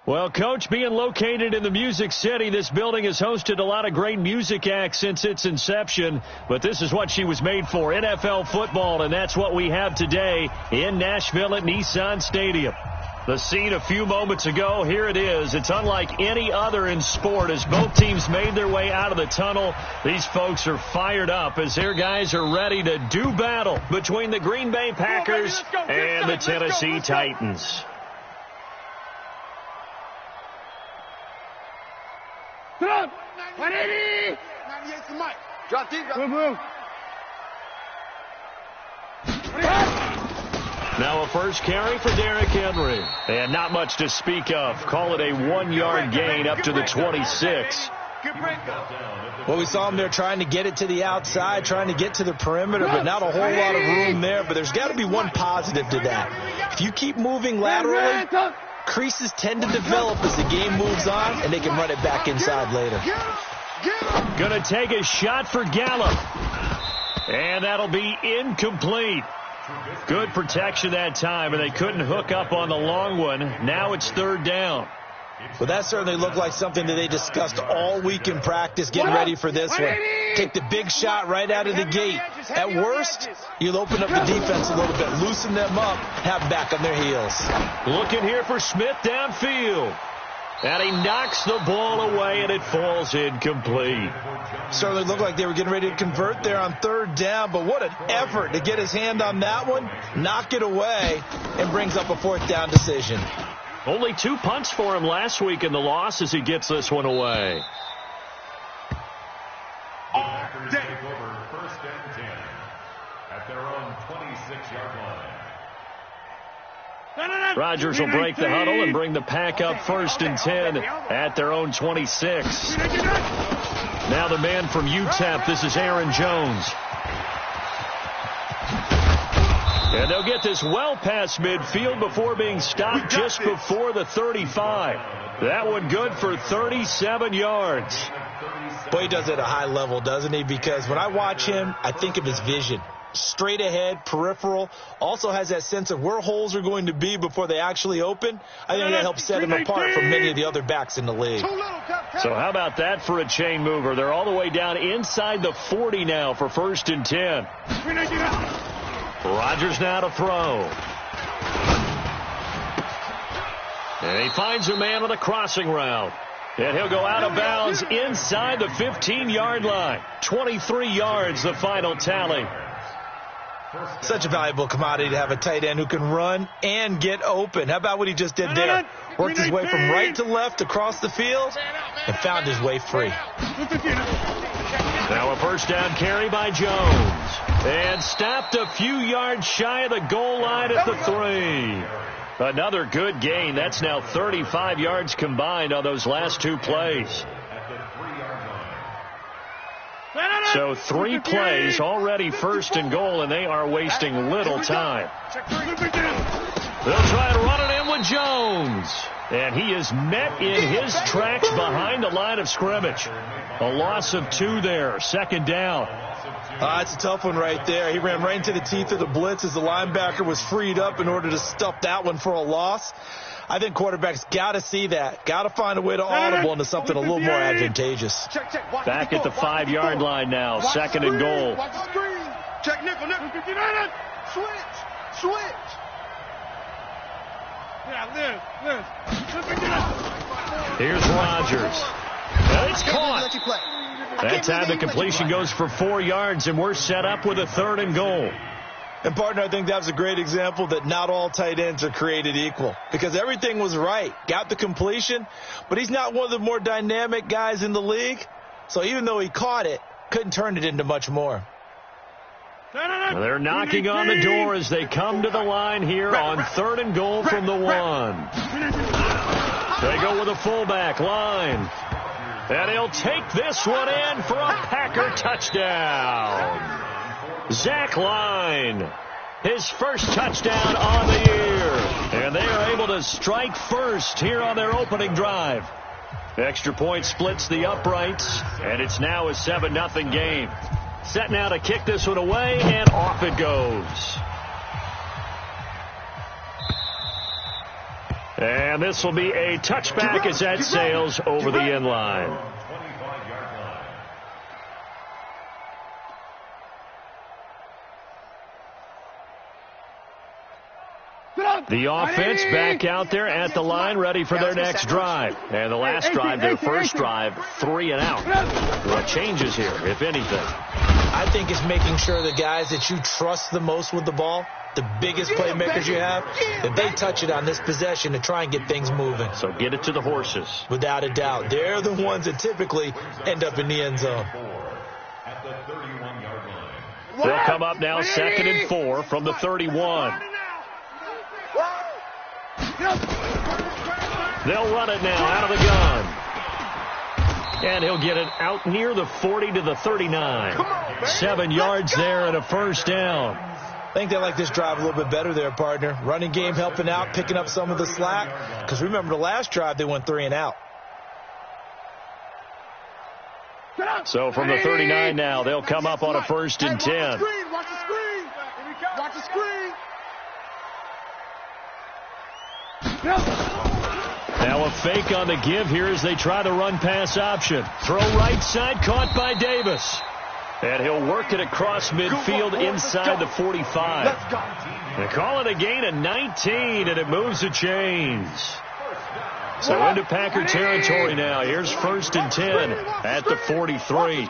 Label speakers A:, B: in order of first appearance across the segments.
A: Well, Coach, being located in the Music City, this building has hosted a lot of great music acts since its inception. But this is what she was made for, NFL football, and that's what we have today in Nashville at Nissan Stadium. The scene a few moments ago, here it is. It's unlike any other in sport as both teams made their way out of the tunnel. These folks are fired up as their guys are ready to do battle between the Green Bay Packers and the Tennessee Titans.
B: Come on! 180! 98 to Mike. Drop deep. Move.
A: Now a first carry for Derrick Henry. And not much to speak of. Call it a 1-yard gain up to the 26.
C: Well, we saw him there trying to get it to the outside, trying to get to the perimeter, but not a whole lot of room there. But there's got to be one positive to that. If you keep moving laterally, creases tend to develop as the game moves on, and they can run it back inside later.
A: Going to take a shot for Gallup. And that'll be incomplete. Good protection that time, and they couldn't hook up on the long one. Now it's third down.
C: Well, that certainly looked like something that they discussed all week in practice, getting ready for this one. Take the big shot right out of the gate. At worst, you'll open up the defense a little bit, loosen them up, have them back on their heels.
A: Looking here for Smith downfield. And he knocks the ball away, and it falls incomplete.
C: Certainly looked like they were getting ready to convert there on third down, but what an effort to get his hand on that one, knock it away, and brings up a fourth down decision.
A: Only 2 punts for him last week in the loss as he gets this one away.
D: All day. First and 10 at their own 26-yard line.
A: Rodgers will break the huddle and bring the pack up first and 10 at their own 26. Now the man from UTEP, this is Aaron Jones. And they'll get this well past midfield before being stopped just before the 35. That one good for 37 yards.
C: Boy, he does it at a high level, doesn't he? Because when I watch him, I think of his vision. Straight ahead, peripheral, also has that sense of where holes are going to be before they actually open. I think that helps set him apart from many of the other backs in the league.
A: So how about that for a chain mover? They're all the way down inside the 40 now for first and 10. Rodgers now to throw. And he finds a man on a crossing route. And he'll go out of bounds inside the 15-yard line. 23 yards, the final tally.
C: Such a valuable commodity to have a tight end who can run and get open. How about what he just did there? Worked his way from right to left across the field and found his way free.
A: Now a first down carry by Jones. And stopped a few yards shy of the goal line at the 3. Another good gain. That's now 35 yards combined on those last 2 plays. So 3 plays already first and goal, and they are wasting little time. They'll try to run it in with Jones. And he is met in his tracks behind the line of scrimmage. A loss of 2 there. Second down.
C: It's a tough one right there. He ran right into the teeth of the blitz as the linebacker was freed up in order to stuff that one for a loss. I think quarterbacks got to see that. Got to find a way to audible into something a little more advantageous.
A: Back at the 5-yard line now. Second and goal.
B: Check nickel. Switch.
A: Here's Rodgers. It's caught. That time the completion goes for 4 yards, and we're set up with a third and goal.
C: And, partner, I think that was a great example that not all tight ends are created equal because everything was right. Got the completion, but he's not one of the more dynamic guys in the league. So even though he caught it, couldn't turn it into much more.
A: Well, they're knocking on the door as they come to the line here on third and goal from the 1. They go with a fullback line. And he'll take this one in for a Packer touchdown. Zach Line, his first touchdown on the year. And they are able to strike first here on their opening drive. Extra point splits the uprights, and it's now a 7-0 game. Set now to kick this one away, and off it goes. And this will be a touchback as that sails over the end line. The offense back out there at the line, ready for their next drive. And the last drive, their first drive, 3 and out. What changes here, if anything?
C: I think it's making sure the guys that you trust the most with the ball, the biggest playmakers you have, that they touch it on this possession to try and get things moving.
A: So get it to the horses.
C: Without a doubt. They're the ones that typically end up in the end zone.
D: At the 31-yard line.
A: They'll come up now 2nd and 4 from the 31. They'll run it now out of the gun. And he'll get it out near the 40 to the 39. 7 yards there and a first down.
C: I think they like this drive a little bit better there, partner. Running game helping out, picking up some of the slack. Because remember the last drive, they went 3 and out.
A: So from the 39 now, they'll come up on a 1st and 10.
B: Watch the screen. Watch the screen.
A: Now a fake on the give here as they try the run-pass option. Throw right side, caught by Davis. And he'll work it across midfield inside the 45. They call it a gain of 19, and it moves the chains. So into Packer territory now. Here's 1st and 10 at the 43.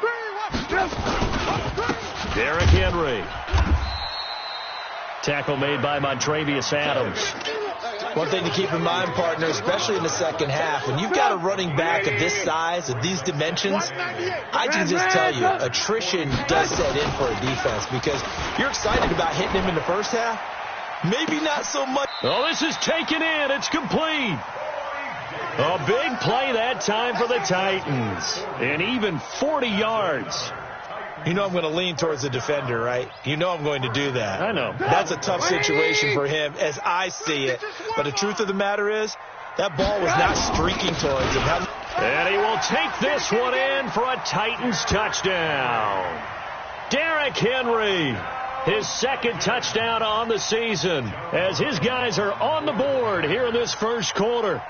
A: Derrick Henry. Tackle made by Montravius Adams.
C: One thing to keep in mind, partner, especially in the second half, when you've got a running back of this size, of these dimensions, I can just tell you, attrition does set in for a defense because you're excited about hitting him in the first half. Maybe not so much.
A: Oh, this is taken in. It's complete. A big play that time for the Titans. And even 40 yards.
C: You know I'm going to lean towards the defender, right? You know I'm going to do that.
A: I know.
C: That's a tough situation for him as I see it. But the truth of the matter is, that ball was not streaking towards him.
A: And he will take this one in for a Titans touchdown. Derrick Henry, his 2nd touchdown on the season as his guys are on the board here in this first quarter.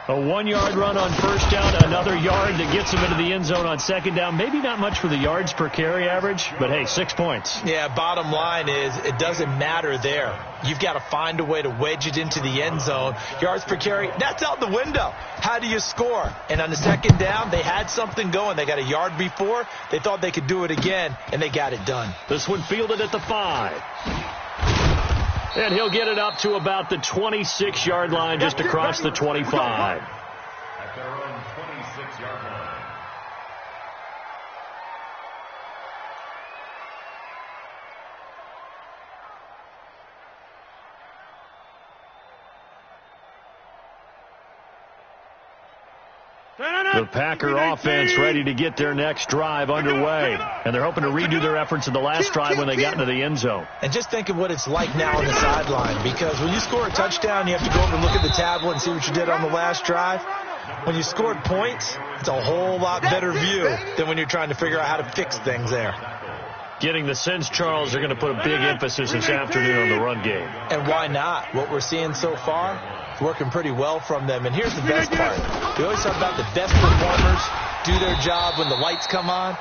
A: A 1-yard run on first down, another yard that gets him into the end zone on 2nd down. Maybe not much for the yards per carry average, but hey, 6 points.
C: Yeah, bottom line is it doesn't matter there. You've got to find a way to wedge it into the end zone. Yards per carry, that's out the window. How do you score? And on the 2nd down, they had something going. They got a yard before. They thought they could do it again, and they got it done.
A: This one fielded at the 5. And he'll get it up to about the 26-yard line, just across the 25.
D: At their own 26-yard line.
A: The Packer offense ready to get their next drive underway. And they're hoping to redo their efforts in the last drive when they got into the end zone.
C: And just think of what it's like now on the sideline. Because when you score a touchdown, you have to go over and look at the tablet and see what you did on the last drive. When you scored points, it's a whole lot better view than when you're trying to figure out how to fix things there.
A: Getting the sense, Charles, they're going to put a big emphasis this afternoon on the run game.
C: And why not? What we're seeing so far, it's working pretty well from them. And here's the best part. We always talk about the best performers do their job when the lights come on.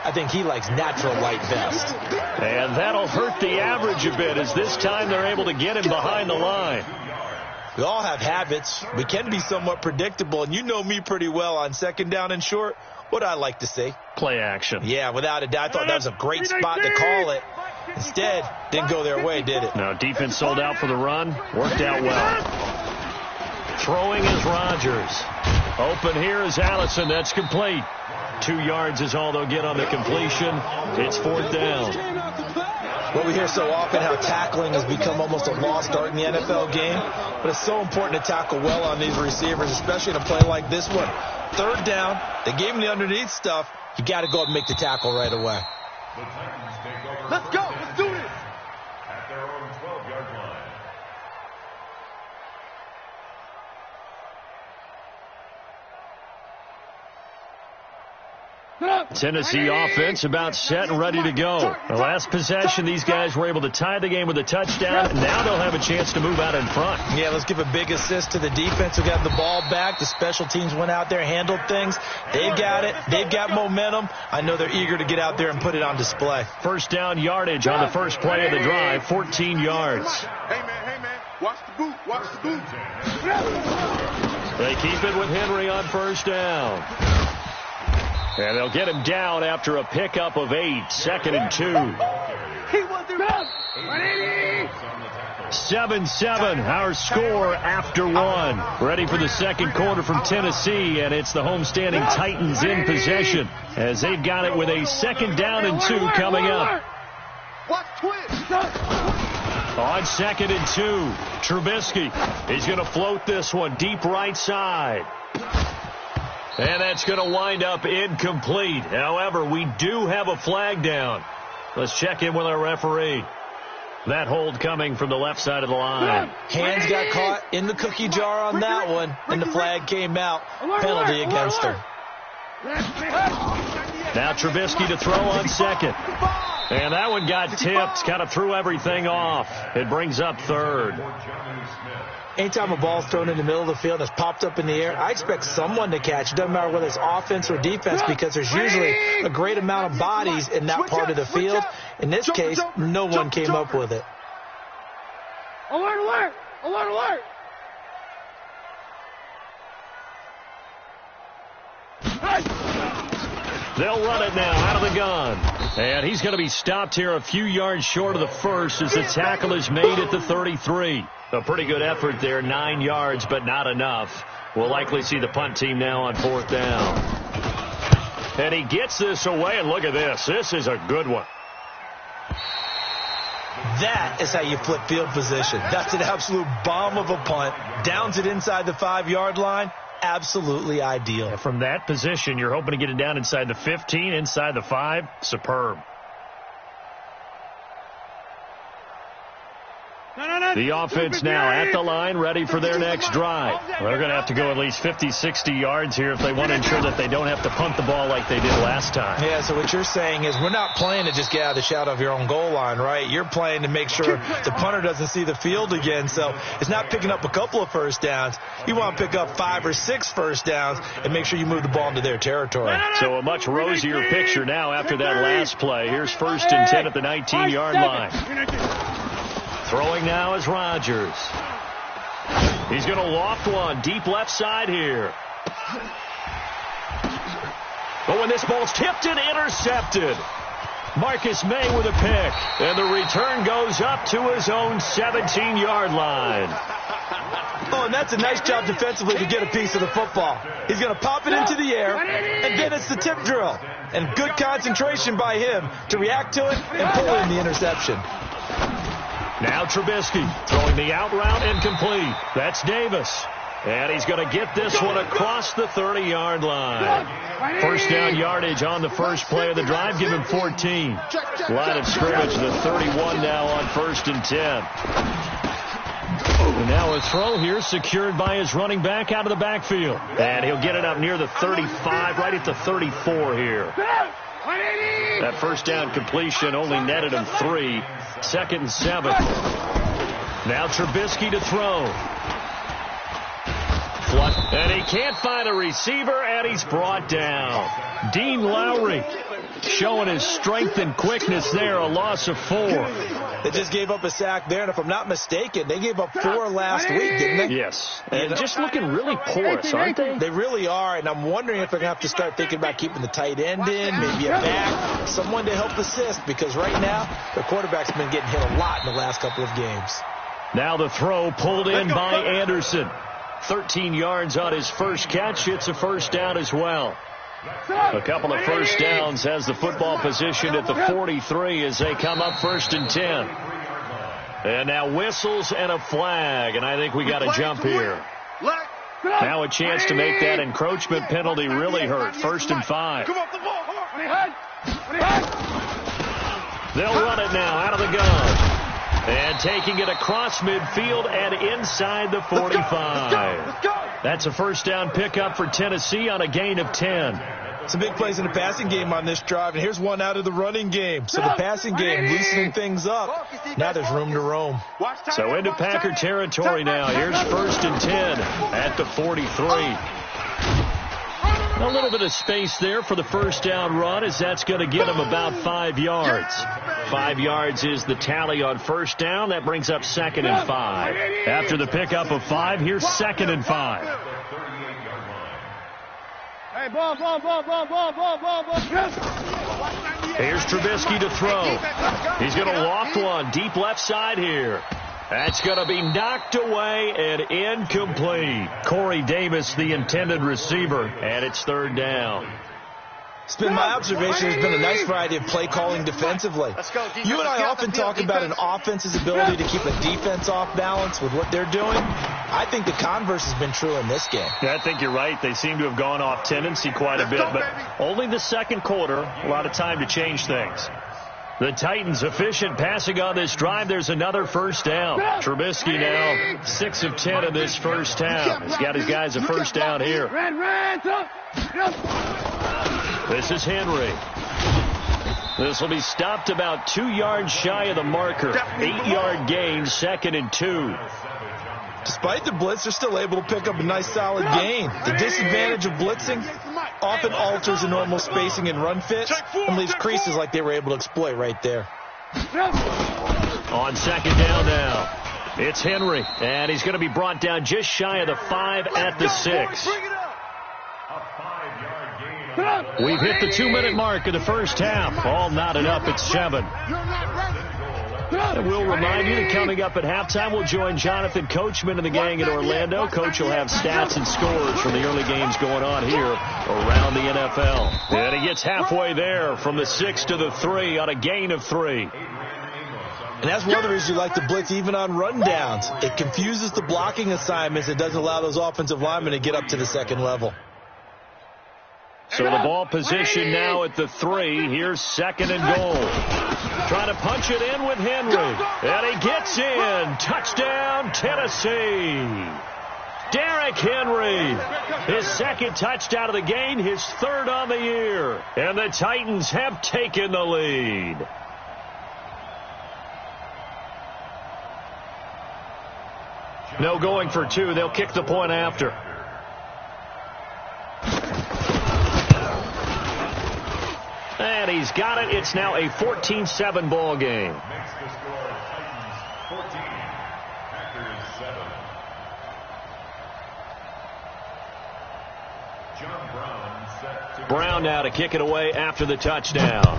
C: I think he likes natural light best.
A: And that'll hurt the average a bit as this time they're able to get him behind the line.
C: We all have habits. We can be somewhat predictable. And you know me pretty well on 2nd down and short. What I like to see?
A: Play action.
C: Yeah, without a doubt. I thought that was a great spot to call it. Instead, didn't go their way, did it?
A: No, defense sold out for the run. Worked out well. Throwing is Rodgers. Open here is Allison. That's complete. 2 yards is all they'll get on the completion. It's 4th down.
C: Well, we hear so often how tackling has become almost a lost art in the NFL game. But it's so important to tackle well on these receivers, especially in a play like this one. 3rd down, they gave him the underneath stuff. You got to go up and make the tackle right away.
D: The Titans take over.
B: Let's go. Let's do this.
D: At their own 12-yard line.
A: Tennessee offense about set and ready to go. The last possession, these guys were able to tie the game with a touchdown. Now they'll have a chance to move out in front.
C: Yeah, let's give a big assist to the defense who got the ball back. The special teams went out there, handled things. They've got it. They've got momentum. I know they're eager to get out there and put it on display.
A: First down yardage on the first play of the drive, 14 yards.
B: Hey, man. Watch the boot. Watch the boot.
A: They keep it with Henry on first down. And they'll get him down after a pickup of 8, 2nd and 2. 7-7, our score after 1. Ready for the second quarter from Tennessee, and it's the homestanding Titans in possession as they've got it with a 2nd down and 2 coming up. On 2nd and 2, Trubisky. He's going to float this one deep right side. And that's going to wind up incomplete. However, we do have a flag down. Let's check in with our referee. That hold coming from the left side of the line.
C: Hands got caught in the cookie jar on that one, and the flag came out. Penalty against him.
A: Now Trubisky to throw on 2nd. And that one got tipped, kind of threw everything off. It brings up 3rd.
C: Anytime a ball's thrown in the middle of the field that's popped up in the air, I expect someone to catch. It doesn't matter whether it's offense or defense because there's usually a great amount of bodies in that part of the field. In this case, no one came up with it.
B: Alert, alert! Alert, alert!
A: They'll run it now out of the gun. And he's going to be stopped here a few yards short of the first as the tackle is made at the 33. A pretty good effort there, 9 yards, but not enough. We'll likely see the punt team now on 4th down. And he gets this away, and look at this. This is a good one.
C: That is how you flip field position. That's an absolute bomb of a punt. Downs it inside the 5-yard line. Absolutely ideal.
A: And from that position, you're hoping to get it down inside the 15, inside the 5. Superb. The offense now at the line, ready for their next drive. They're going to have to go at least 50, 60 yards here if they want to ensure that they don't have to punt the ball like they did last time.
C: Yeah, so what you're saying is we're not playing to just get out of the shadow of your own goal line, right? You're playing to make sure the punter doesn't see the field again. So it's not picking up a couple of first downs. You want to pick up 5 or 6 first downs and make sure you move the ball into their territory.
A: So a much rosier picture now after that last play. Here's 1st and 10 at the 19-yard line. Throwing now is Rodgers. He's going to loft one deep left side here. But when this ball's tipped and intercepted, Marcus May with a pick. And the return goes up to his own 17-yard line.
C: Oh, and that's a nice job defensively to get a piece of the football. He's going to pop it into the air, and then it's the tip drill. And good concentration by him to react to it and pull in the interception.
A: Now Trubisky throwing the out route incomplete. That's Davis. And he's going to get this one across the 30-yard line. First down yardage on the first play of the drive. Give him 14. Line of scrimmage, the 31 now on 1st and 10. And now a throw here secured by his running back out of the backfield. And he'll get it up near the 35, right at the 34 here. That first down completion only netted him 3. 2nd and 7. Now Trubisky to throw. And he can't find a receiver, and he's brought down. Dean Lowry showing his strength and quickness there, a loss of 4.
C: They just gave up a sack there, and if I'm not mistaken, they gave up 4 last week, didn't they?
A: Yes. And just looking really porous, aren't they?
C: They really are, and I'm wondering if they're going to have to start thinking about keeping the tight end in, maybe a back, someone to help assist, because right now, the quarterback's been getting hit a lot in the last couple of games.
A: Now the throw pulled in by Anderson. 13 yards on his first catch. It's a first down as well. A couple of first downs has the football positioned at the 43 as they come up 1st and 10. And now whistles and a flag, and I think we got a jump here. Now a chance to make that encroachment penalty really hurt. 1st and 5. They'll run it now out of the gun. And taking it across midfield and inside the 45. That's a first down pickup for Tennessee on a gain of 10.
C: Some big plays in the passing game on this drive, and here's one out of the running game. So the passing game loosening things up. Now there's room to roam.
A: So into Packer territory now. Here's 1st and 10 at the 43. A little bit of space there for the first down run, as that's going to get him about 5 yards. 5 yards is the tally on first down. That brings up 2nd and 5. After the pickup of 5, here's 2nd and 5.
B: Hey, ball.
A: Here's Trubisky to throw. He's going to loft one deep left side here. That's going to be knocked away and incomplete. Corey Davis, the intended receiver, and it's 3rd down.
C: It's been my observation. There's been a nice variety of play calling defensively. You and I often talk about an offense's ability to keep a defense off balance with what they're doing. I think the converse has been true in this game.
A: Yeah, I think you're right. They seem to have gone off tendency quite a bit, but only the second quarter, a lot of time to change things. The Titans efficient passing on this drive. There's another first down. Trubisky now 6 of 10 in this first half. He's got his guys a first down here. This is Henry. This will be stopped about 2 yards shy of the marker. 8-yard gain, 2nd and 2.
C: Despite the blitz, they're still able to pick up a nice solid gain. The disadvantage of blitzing often alters the normal spacing and run fits and leaves creases like they were able to exploit right there.
A: On 2nd down now, it's Henry, and he's going to be brought down just shy of the 5 at the 6. We've hit the 2-minute mark of the first half. All knotted up at 7. And we'll remind you that coming up at halftime, we'll join Jonathan Coachman and the gang in Orlando. Coach will have stats and scores from the early games going on here around the NFL. And he gets halfway there from the 6 to the 3 on a gain of 3.
C: And that's one of the reasons you like to blitz even on rundowns. It confuses the blocking assignments. It doesn't allow those offensive linemen to get up to the second level.
A: So the ball position now at the 3. Here's 2nd and goal. Trying to punch it in with Henry. And he gets in. Touchdown, Tennessee. Derrick Henry. His 2nd touchdown of the game. His 3rd on the year. And the Titans have taken the lead. No going for 2. They'll kick the point after. And he's got it. It's now a 14-7 ball game.
D: Makes the score Titans 14, Packers 7. John Brown set to
A: Brown now to kick it away after the touchdown.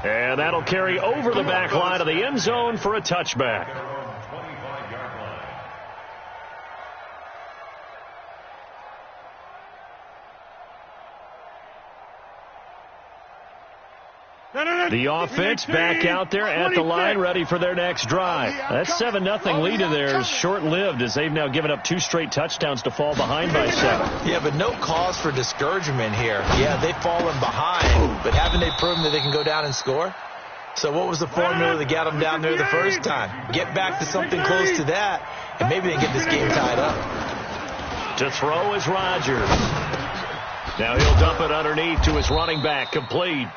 A: And that'll carry over the back line of the end zone for a touchback. The offense back out there at the line, ready for their next drive. That 7-0 lead in there is short-lived, as they've now given up 2 straight touchdowns to fall behind by 7.
C: Yeah, but no cause for discouragement here. Yeah, they've fallen behind, but haven't they proven that they can go down and score? So what was the formula that got them down there the first time? Get back to something close to that, and maybe they can get this game tied up.
A: To throw is Rodgers. Now he'll dump it underneath to his running back, complete.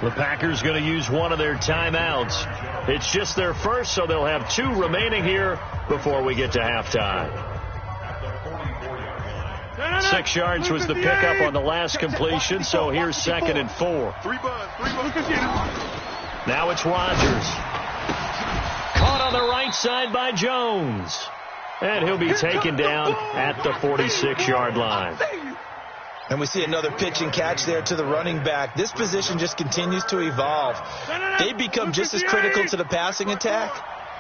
A: The Packers going to use one of their timeouts. It's just their first, so they'll have 2 remaining here before we get to halftime. 6 yards was the pickup on the last completion, so here's 2nd and 4. Now it's Rodgers. Caught on the right side by Jones. And he'll be taken down at the 46-yard line.
C: And we see another pitch and catch there to the running back. This position just continues to evolve. They become just as critical to the passing attack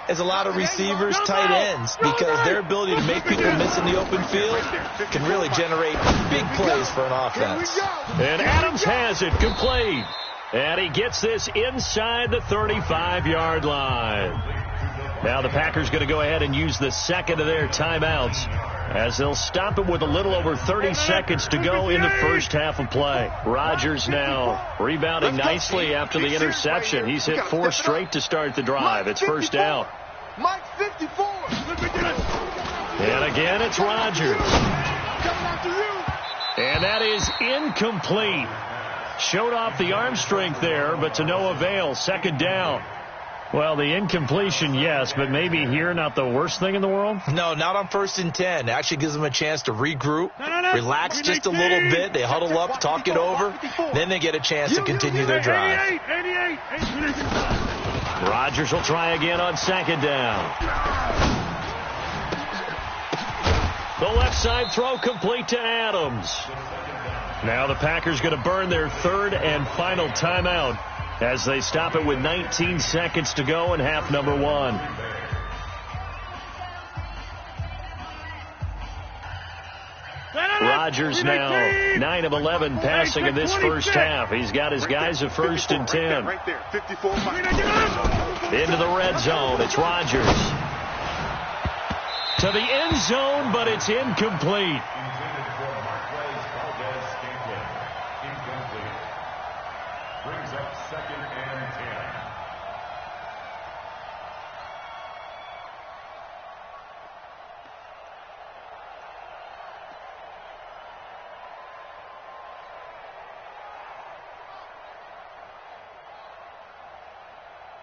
C: as a lot of receivers, tight ends, because their ability to make people miss in the open field can really generate big plays for an offense.
A: And Adams has it complete. And he gets this inside the 35-yard line. Now the Packers going to go ahead and use the 2nd of their timeouts, as they'll stop it with a little over 30 seconds to go in the first half of play. Rodgers now rebounding nicely after the interception. He's hit 4 straight to start the drive. It's first down.
B: Mike 54.
A: And again, it's Rodgers. And that is incomplete. Showed off the arm strength there, but to no avail. Second down. Well, the incompletion, yes, but maybe here not the worst thing in the world?
C: No, not on 1st and 10. It actually gives them a chance to regroup, relax just a little bit. They huddle up, talk it over. Then they get a chance to continue their drive.
A: Rodgers will try again on 2nd down. The left side throw complete to Adams. Now the Packers going to burn their 3rd and final timeout as they stop it with 19 seconds to go in half number 1. Rodgers now 9 of 11 passing in this first half. He's got his guys at 1st and 10. Into the red zone. It's Rodgers. To the end zone, but it's incomplete.
D: Brings up 2nd and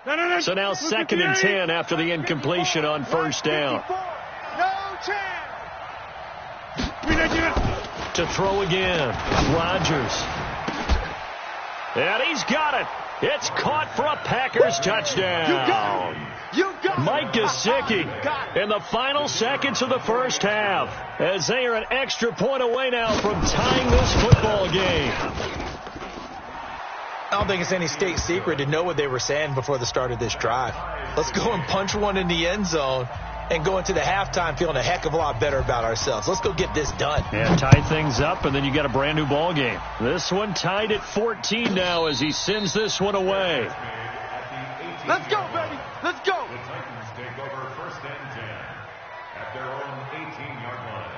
D: 10.
A: So now 2nd and 10 after the incompletion on 1st down. To throw again, Rodgers. And he's got it. It's caught for a Packers touchdown. Mike Gesicki in the final seconds of the first half as they are an extra point away now from tying this football game.
C: I don't think it's any state secret to know what they were saying before the start of this drive. Let's go and punch one in the end zone and go into the halftime feeling a heck of a lot better about ourselves. Let's go get this done.
A: Yeah, tie things up, and then you got a brand new ball game. This one tied at 14 now as he sends this one away.
B: Let's go, baby. Let's go.
D: The Titans take over 1st and 10 at their own 18-yard line.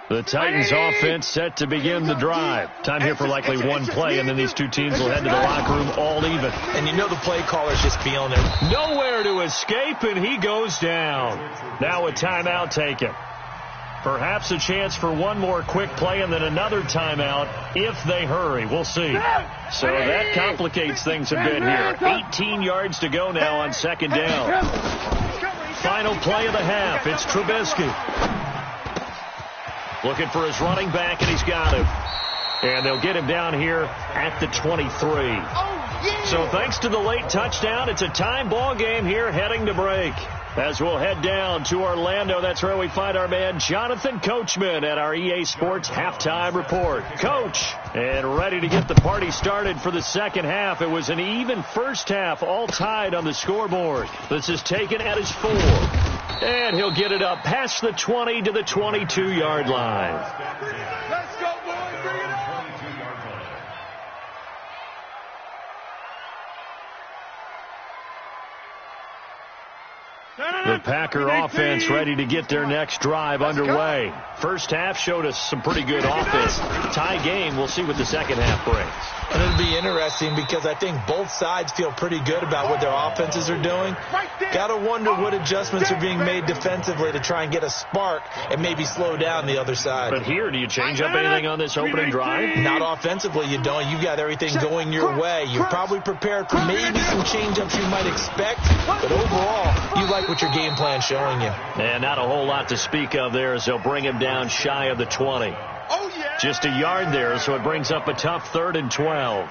A: The Titans offense set to begin the drive. Time here for likely one play, and then these two teams will head to the locker room all even.
C: And you know the play caller's just feeling it.
A: Nowhere to escape, and he goes down. Now a timeout taken. Perhaps a chance for one more quick play and then another timeout if they hurry. We'll see. So that complicates things a bit here. 18 yards to go now on 2nd down. Final play of the half. It's Trubisky. Looking for his running back, and he's got him. And they'll get him down here at the 23. So thanks to the late touchdown, it's a time ball game here heading to break. As we'll head down to Orlando, that's where we find our man Jonathan Coachman at our EA Sports Halftime Report. Coach, and ready to get the party started for the second half. It was an even first half, all tied on the scoreboard. This is taken at his 4. And he'll get it up past the 20 to the 22-yard line.
B: Let's go, boys. Bring it on.
A: The Packer offense ready to get their next drive underway. First half showed us some pretty good offense. Tie game. We'll see what the second half brings.
C: And it'll be interesting because I think both sides feel pretty good about what their offenses are doing. Got to wonder what adjustments are being made defensively to try and get a spark and maybe slow down the other side.
A: But here, do you change up anything on this opening drive?
C: Not offensively, you don't. You've got everything going your way. You're probably prepared for maybe some change-ups you might expect, but overall, you like what your game plan's showing you.
A: And not a whole lot to speak of there as they'll bring him down shy of the 20. Just a yard there, so it brings up a tough 3rd and 12.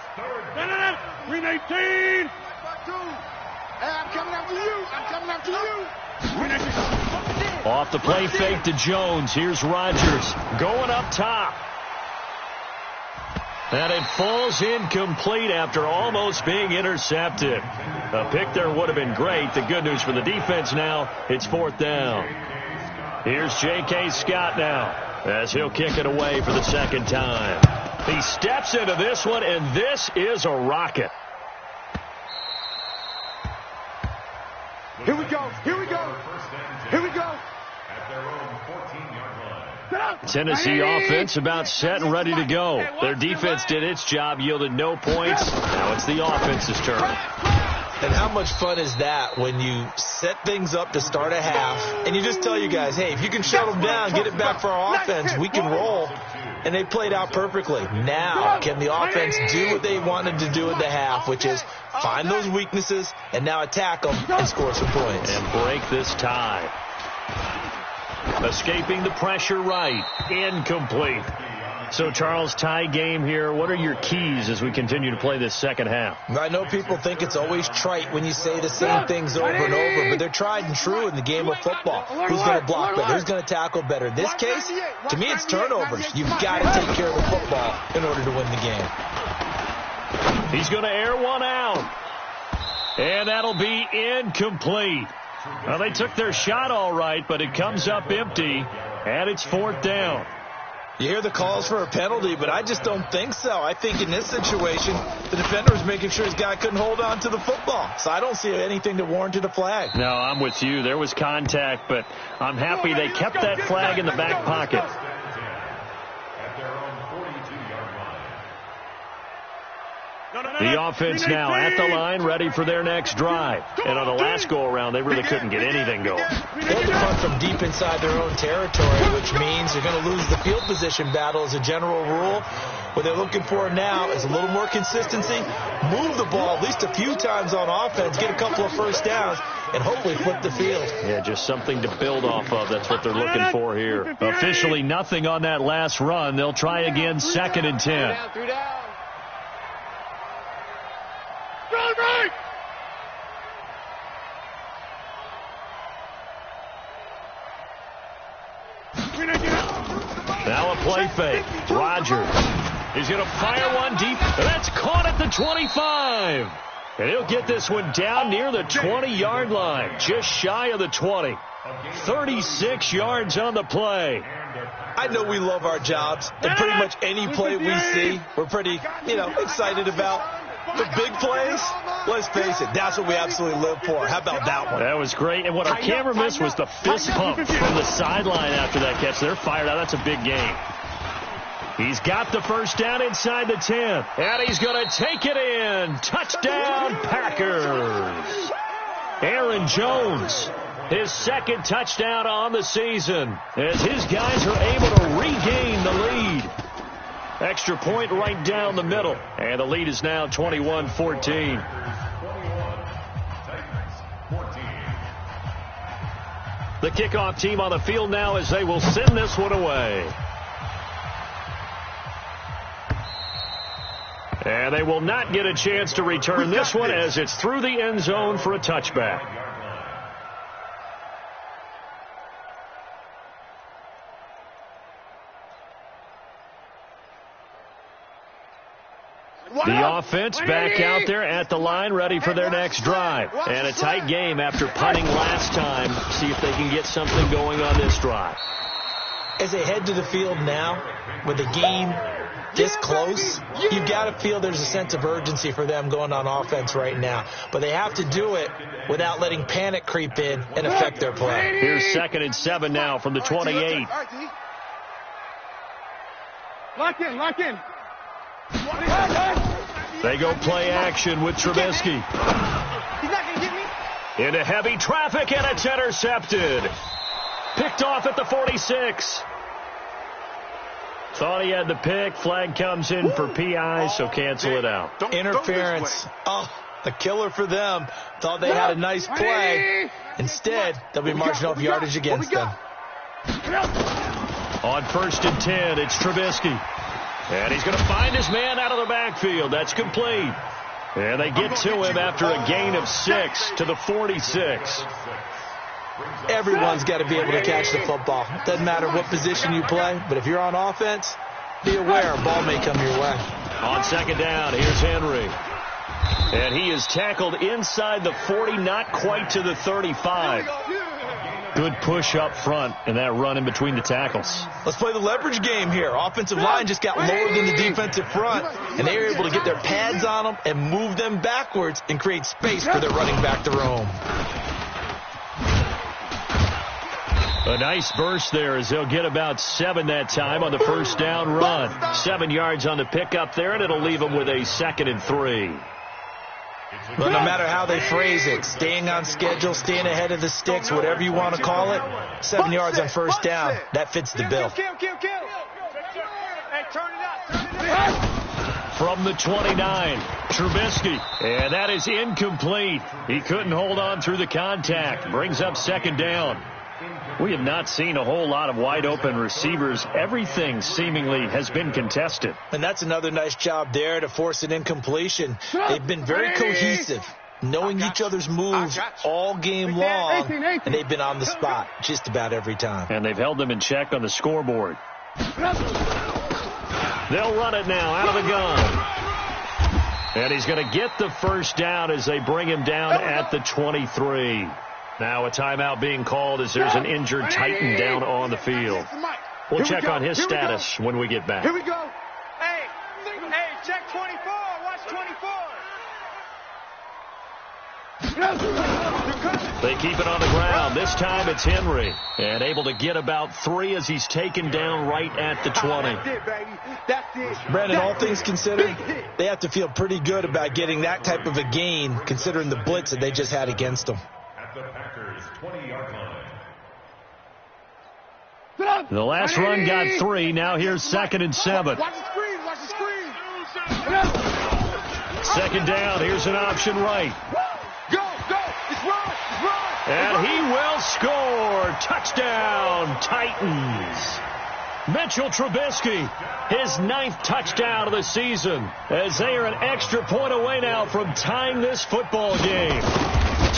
B: Green 18. I'm coming after you. I'm coming after you.
A: Off the play fake to Jones. Here's Rodgers going up top. And it falls incomplete after almost being intercepted. A pick there would have been great. The good news for the defense now, it's 4th down. Here's J.K. Scott now as he'll kick it away for the second time. He steps into this one, and this is a rocket.
B: Here we go. Here we go. Here we go.
D: At their own 14-yard line.
A: Tennessee offense about set and ready to go. Their defense did its job, yielded no points. Now it's the offense's turn.
C: And how much fun is that when you set things up to start a half and you just tell you guys, hey, if you can shut them down, get it back for our offense, we can roll. And they played out perfectly. Now, can the offense do what they wanted to do in the half, which is find those weaknesses and now attack them and score some points.
A: And break this tie. Escaping the pressure right. Incomplete. So, Charles, tie game here. What are your keys as we continue to play this second half?
C: I know people think it's always trite when you say the same things over and over, but they're tried and true in the game of football. Who's going to block better? Who's going to tackle better? In this case, to me, it's turnovers. You've got to take care of the football in order to win the game.
A: He's going to air one out. And that'll be incomplete. Well, they took their shot all right, but it comes up empty, and it's fourth down.
C: You hear the calls for a penalty, but I just don't think so. I think in this situation, the defender was making sure his guy couldn't hold on to the football. So I don't see anything that warranted a flag.
A: No, I'm with you. There was contact, but I'm happy they kept that flag in the back pocket. The offense now at the line, ready for their next drive. And on the last go-around, they really couldn't get anything going.
C: They had to punt from deep inside their own territory, which means they're going to lose the field position battle as a general rule. What they're looking for now is a little more consistency, move the ball at least a few times on offense, get a couple of first downs, and hopefully flip the field.
A: Yeah, just something to build off of. That's what they're looking for here. Officially nothing on that last run. They'll try again, 2nd and 10. Now a play fake. Rogers is going to fire one deep. That's caught at the 25. And he'll get this one down near the 20-yard line, just shy of the 20. 36 yards on the play.
C: I know we love our jobs, and pretty much any play we see, we're pretty, excited about. The big plays, let's face it, that's what we absolutely live for. How about that one?
A: That was great. And what our camera missed was the fist pump from the sideline after that catch. They're fired out. That's a big game. He's got the first down inside the 10. And he's going to take it in. Touchdown, Packers. Aaron Jones, his second touchdown on the season, as his guys are able to regain the lead. Extra point right down the middle. And the lead is now 21-14. The kickoff team on the field now as they will send this one away. And they will not get a chance to return this one as it's through the end zone for a touchback. The offense back out there at the line, ready for their next drive. And a tight game after punting last time. See if they can get something going on this drive.
C: As they head to the field now, with the game this close, you've got to feel there's a sense of urgency for them going on offense right now. But they have to do it without letting panic creep in and affect their play.
A: Here's 2nd and 7 now from the 28.
B: Lock in, lock in.
A: They go play action with Trubisky.
B: He's not going to get me.
A: Into heavy traffic, and it's intercepted. Picked off at the 46. Thought he had the pick. Flag comes in for PI, so cancel it out.
C: Interference. Oh, a killer for them. Thought they had a nice play. Instead, they'll be marching off yardage against them.
A: On 1st and 10, it's Trubisky. And he's going to find his man out of the backfield. That's complete. And they get to him after a gain of 6 to the 46.
C: Everyone's got to be able to catch the football. Doesn't matter what position you play, but if you're on offense, be aware a ball may come your way.
A: On 2nd down, here's Henry. And he is tackled inside the 40, not quite to the 35. Good push up front in that run in between the tackles.
C: Let's play the leverage game here. Offensive line just got lower than the defensive front, and they were able to get their pads on them and move them backwards and create space for their running back to roam.
A: A nice burst there as they'll get about 7 that time on the first down run. 7 yards on the pickup there, and it'll leave them with a 2nd and 3.
C: But no matter how they phrase it, staying on schedule, staying ahead of the sticks, whatever you want to call it, 7 yards on first down, that fits the bill.
A: From the 29, Trubisky, and that is incomplete. He couldn't hold on through the contact. Brings up second down. We have not seen a whole lot of wide-open receivers. Everything seemingly has been contested.
C: And that's another nice job there to force an incompletion. They've been very cohesive, knowing each other's moves all game long, and they've been on the spot just about every time.
A: And they've held them in check on the scoreboard. They'll run it now out of the gun. And he's going to get the first down as they bring him down at the 23. Now a timeout being called as there's an injured Titan down on the field. We'll check on his status when we get back.
B: Here we go.
E: Hey, check 24. Watch 24.
A: They keep it on the ground. This time it's Henry. And able to get about 3 as he's taken down right at the 20.
B: That's it, baby. That's it.
C: Brandon, all things considered, they have to feel pretty good about getting that type of a gain, considering the blitz that they just had against them.
D: At the Packers' 20-yard line.
A: The last run got 3. Now here's 2nd and 7.
B: Watch the screen. Watch the screen.
A: Second down. Here's an option right.
B: Go. It's run.
A: And he will score. Touchdown, Titans. Mitchell Trubisky, his 9th touchdown of the season, as they are an extra point away now from tying this football game.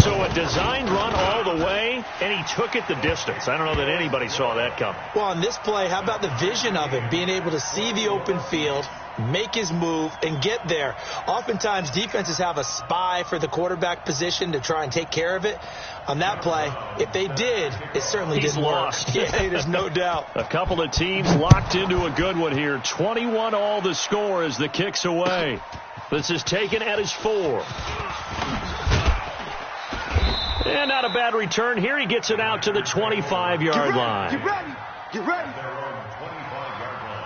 A: So a designed run all the way, and he took it the distance. I don't know that anybody saw that coming.
C: Well, on this play, how about the vision of him, being able to see the open field, make his move, and get there. Oftentimes, defenses have a spy for the quarterback position to try and take care of it. On that play, if they did, it certainly didn't
A: lost.
C: work. Yeah, there's no doubt.
A: A couple of teams locked into a good one here. 21 all the score as the kick's away. This is taken at his 4. And not a bad return. Here he gets it out to the 25-yard line.
B: Get ready.
D: Their own 25-yard line.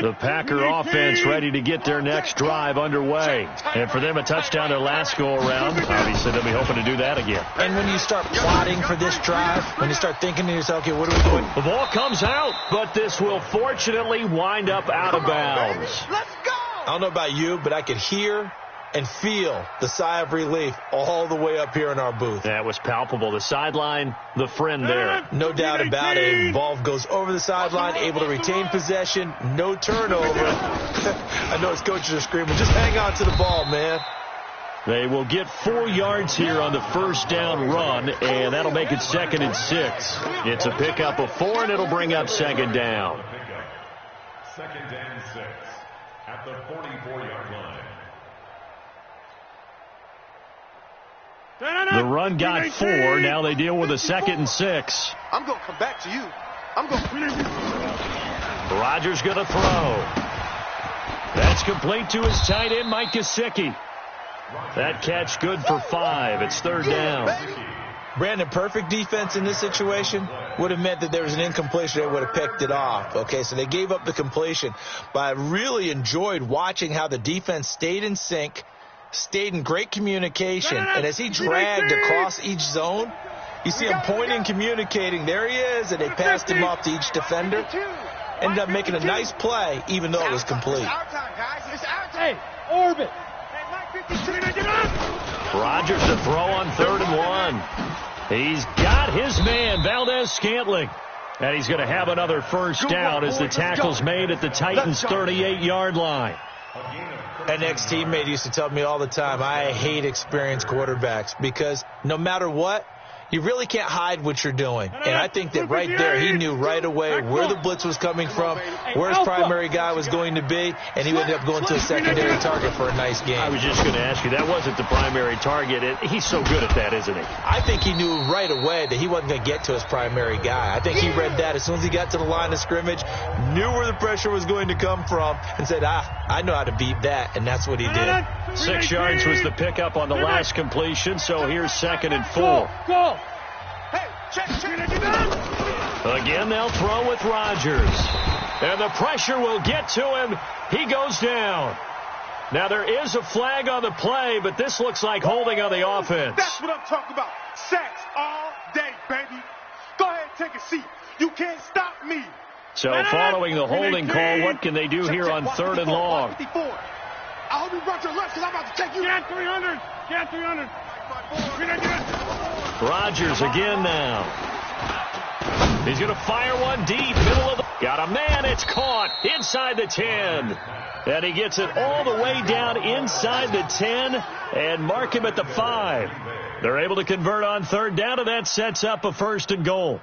A: The Packer offense ready to get their next drive underway. And for them, a touchdown their last go-around. Obviously, they'll be hoping to do that again.
C: And when you start plotting for this drive, when you start thinking to yourself, okay, what are we doing?
A: The ball comes out, but this will fortunately wind up out of bounds.
B: Let's go.
C: I don't know about you, but I could hear and feel the sigh of relief all the way up here in our booth.
A: That was palpable. The sideline, the friend there.
C: No doubt about it. Ball goes over the sideline, able to retain possession, no turnover. I know his coaches are screaming, just hang on to the ball, man.
A: They will get 4 yards here on the first down run, and that'll make it 2nd and 6. It's a pickup of 4, and it'll bring up 2nd down.
D: 2nd and 6 at the 44-yard line.
A: The run got 4. Now they deal with a 2nd and 6.
B: I'm going to come back to you. I'm going to.
A: Rodgers going to throw. That's complete to his tight end, Mike Gesicki. That catch good for 5. It's 3rd down.
C: Brandon, perfect defense in this situation would have meant that there was an incompletion. They would have picked it off. Okay, so they gave up the completion. But I really enjoyed watching how the defense stayed in sync, stayed in great communication. And as he dragged across each zone, you see him pointing, communicating. There he is, and they passed him off to each defender. Ended up making a nice play, even though it was complete.
B: It's our time, guys. It's our time.
E: Hey, orbit.
A: Rodgers to throw on 3rd and 1. He's got his man, Valdez-Scantling. And he's going to have another first down as the tackle's made at the Titans' 38-yard line.
C: An ex-teammate used to tell me all the time, I hate experienced quarterbacks because no matter what, you really can't hide what you're doing. And I think that right there, he knew right away where the blitz was coming from, where his primary guy was going to be, and he ended up going to a secondary target for a nice game.
A: I was just going to ask you, that wasn't the primary target. He's so good at that, isn't he?
C: I think he knew right away that he wasn't going to get to his primary guy. I think he read that as soon as he got to the line of scrimmage, knew where the pressure was going to come from, and said, I know how to beat that, and that's what he did.
A: 6 yards was the pickup on the last completion, so here's 2nd and 4.
E: Go. Hey, check.
A: Again, they'll throw with Rodgers. And the pressure will get to him. He goes down. Now, there is a flag on the play, but this looks like holding on the offense.
B: That's what I'm talking about. Sacks all day, baby. Go ahead and take a seat. You can't stop me.
A: So following the holding call, what can they do here on 3rd and long?
B: I hope you brought your left because I'm about to take you. Get 300. Get 300.
A: Rodgers again now. He's going to fire one deep, middle of the... Got a man, it's caught inside the 10. And he gets it all the way down inside the 10 and mark him at the 5. They're able to convert on 3rd down, and that sets up a 1st and goal.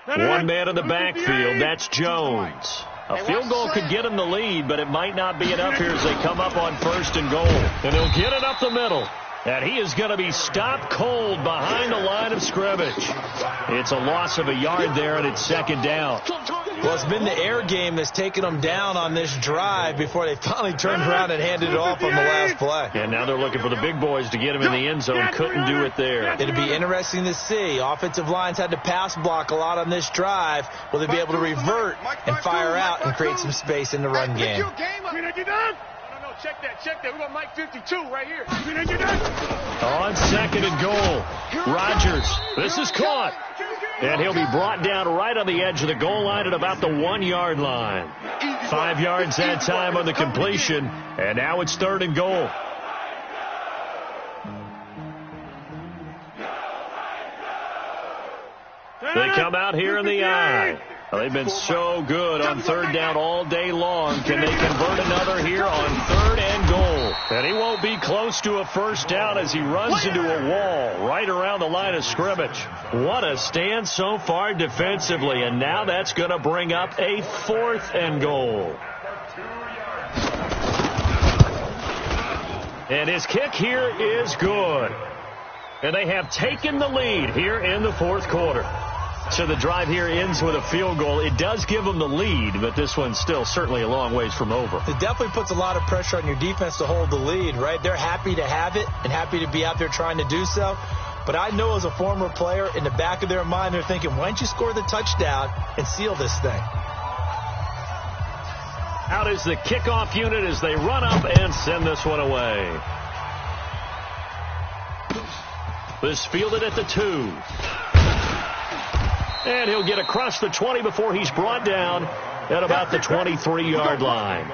A: One man in the backfield, that's Jones. A field goal could get him the lead, but it might not be enough here as they come up on 1st and goal. And he'll get it up the middle. And he is going to be stopped cold behind the line of scrimmage. It's a loss of a yard there, and it's 2nd down.
C: Well, it's been the air game that's taken them down on this drive before they finally turned around and handed it off on the last play.
A: And now they're looking for the big boys to get him in the end zone. Couldn't do it there.
C: It'll be interesting to see. Offensive lines had to pass block a lot on this drive. Will they be able to revert and fire out and create some space in the run game?
E: Check that. We're going to Mike 52 right here.
A: On 2nd and goal, Rodgers. This is caught. And he'll be brought down right on the edge of the goal line at about the 1 yard line. 5 yards that time on the completion. And now it's 3rd and goal. They come out here in the eye. Well, they've been so good on 3rd down all day long. Can they convert another here on 3rd and goal? And he won't be close to a 1st down as he runs into a wall right around the line of scrimmage. What a stand so far defensively. And now that's going to bring up a 4th and goal. And his kick here is good. And they have taken the lead here in the 4th quarter. So the drive here ends with a field goal. It does give them the lead, but this one's still certainly a long ways from over.
C: It definitely puts a lot of pressure on your defense to hold the lead, right? They're happy to have it and happy to be out there trying to do so. But I know as a former player, in the back of their mind, they're thinking, why don't you score the touchdown and seal this thing?
A: Out is the kickoff unit as they run up and send this one away. This fielded at the 2. And he'll get across the 20 before he's brought down at about the 23-yard line.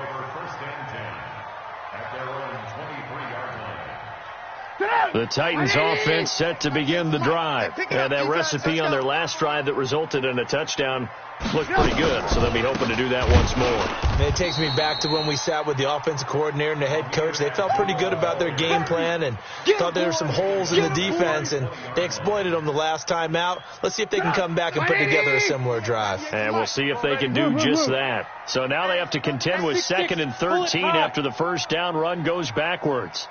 A: The Titans offense set to begin the drive. And that recipe on their last drive that resulted in a touchdown looked pretty good, so they'll be hoping to do that once more.
C: And it takes me back to when we sat with the offensive coordinator and the head coach. They felt pretty good about their game plan and thought there were some holes in the defense, and they exploited them the last time out. Let's see if they can come back and put together a similar drive.
A: And we'll see if they can do just that. So now they have to contend with 2nd and 13 after the 1st down run goes backwards.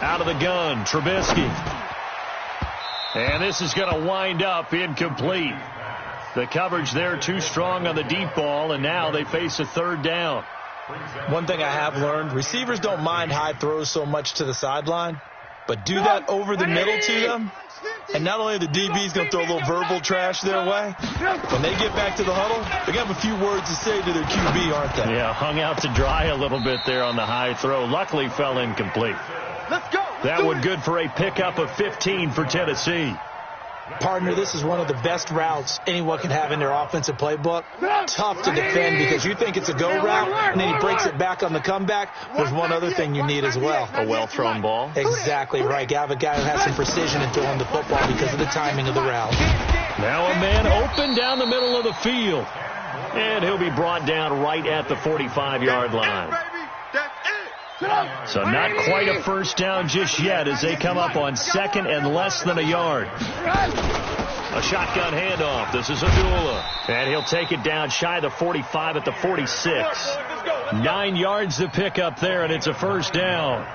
A: Out of the gun, Trubisky. And this is going to wind up incomplete. The coverage there too strong on the deep ball, and now they face a 3rd down.
C: One thing I have learned, receivers don't mind high throws so much to the sideline, but do that over the middle to them, and not only are the DBs going to throw a little verbal trash their way, when they get back to the huddle, they're going to have a few words to say to their QB, aren't they?
A: Yeah, hung out to dry a little bit there on the high throw. Luckily fell incomplete.
B: Let's go.
A: That one good for a pickup of 15 for Tennessee.
C: Partner, this is one of the best routes anyone can have in their offensive playbook. Tough to defend because you think it's a go route, and then he breaks it back on the comeback. There's one other thing you need as well.
A: A well-thrown ball.
C: Exactly right. You have a guy who has some precision in throwing the football because of the timing of the route.
A: Now a man open down the middle of the field. And he'll be brought down right at the 45-yard line.
B: That's it.
A: So not quite a first down just yet as they come up on second and less than a yard. A shotgun handoff. This is Abdullah. And he'll take it down shy of the 45 at the 46. 9 yards to pick up there, and it's a first down.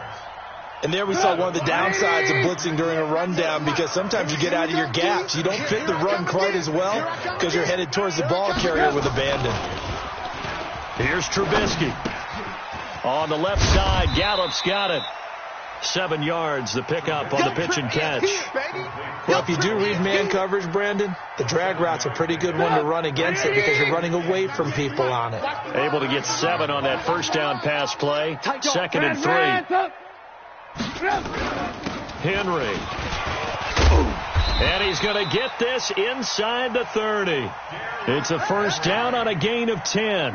C: And there we saw one of the downsides of blitzing during a rundown, because sometimes you get out of your gaps. You don't fit the run quite as well because you're headed towards the ball carrier with abandon.
A: Here's Trubisky. On the left side, Gallup's got it. 7 yards, the pickup on the pitch and catch.
C: Well, if you do read man coverage, Brandon, the drag route's a pretty good one to run against it because you're running away from people on it.
A: Able to get 7 on that first down pass play. 2nd and 3. Henry. And he's going to get this inside the 30. It's a first down on a gain of 10.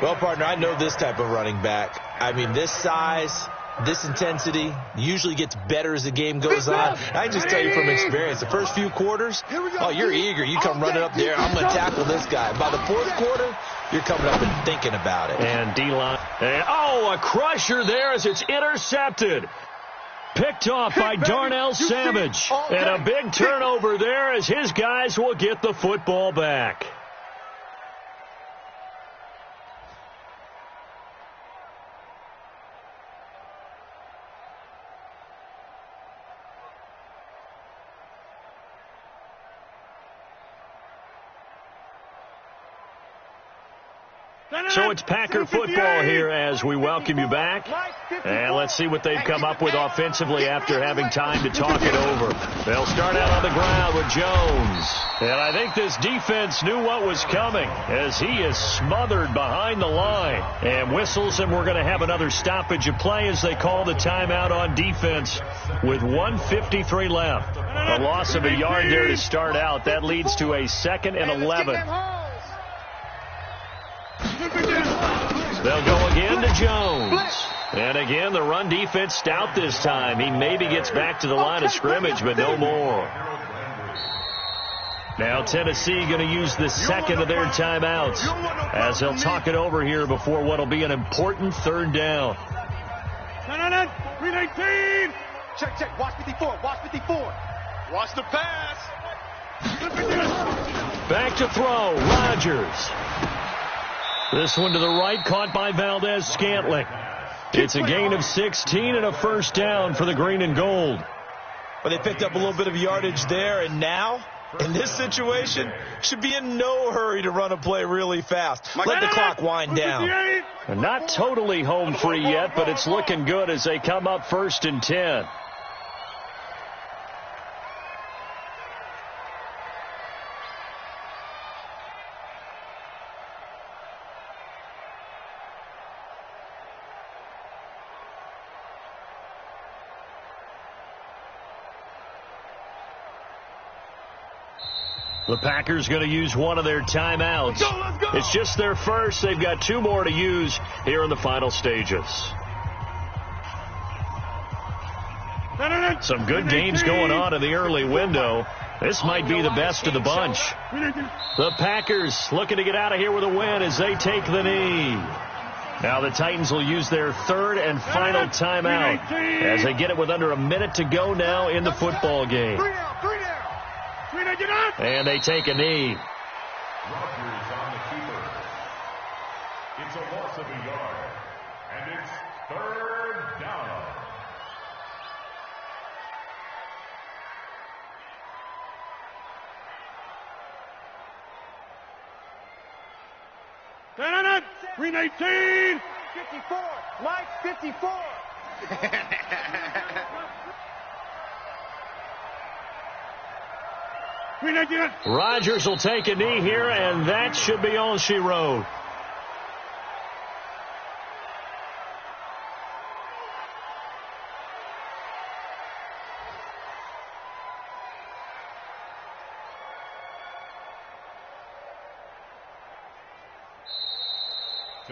C: Well, partner, I know this type of running back. I mean, this size, this intensity usually gets better as the game goes on. I just tell you from experience, the first few quarters, oh, you're eager. You come running up there, I'm going to tackle this guy. By the fourth quarter, you're coming up and thinking about it.
A: And D-line. Oh, a crusher there as it's intercepted. Picked off by Darnell Savage. And a big turnover there as his guys will get the football back. So it's Packer football here as we welcome you back. And let's see what they've come up with offensively after having time to talk it over. They'll start out on the ground with Jones. And I think this defense knew what was coming as he is smothered behind the line. And whistles, and we're going to have another stoppage of play as they call the timeout on defense with 1:53 left. A loss of a yard there to start out. That leads to a 2nd and 11. They'll go again to Jones. And again, the run defense stout this time. He maybe gets back to the line of scrimmage, but no more. Now Tennessee going to use the 2nd of their timeouts as they'll talk it over here before what will be an important 3rd down.
E: 319. Check. Watch 54. Watch the pass.
A: Back to throw. Rodgers. This one to the right, caught by Valdez-Scantling. It's a gain of 16 and a first down for the green and gold.
C: Well, they picked up a little bit of yardage there, and now, in this situation, should be in no hurry to run a play really fast. Let the clock wind down.
A: Not totally home free yet, but it's looking good as they come up 1st and 10. The Packers going to use one of their timeouts. Let's go. It's just their first. They've got 2 more to use here in the final stages. Some good games going on in the early window. This might be the best of the bunch. The Packers looking to get out of here with a win as they take the knee. Now the Titans will use their 3rd and final timeout as they get it with under a minute to go now in the football game. And they take a knee.
D: Rodgers on the keeper. It's a loss of a yard. And it's 3rd down.
E: Turn 319. 54. Mike, 54.
A: Rodgers will take a knee here, and that should be all she wrote.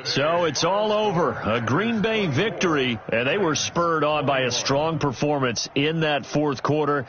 A: So it's all over. A Green Bay victory, and they were spurred on by a strong performance in that 4th quarter.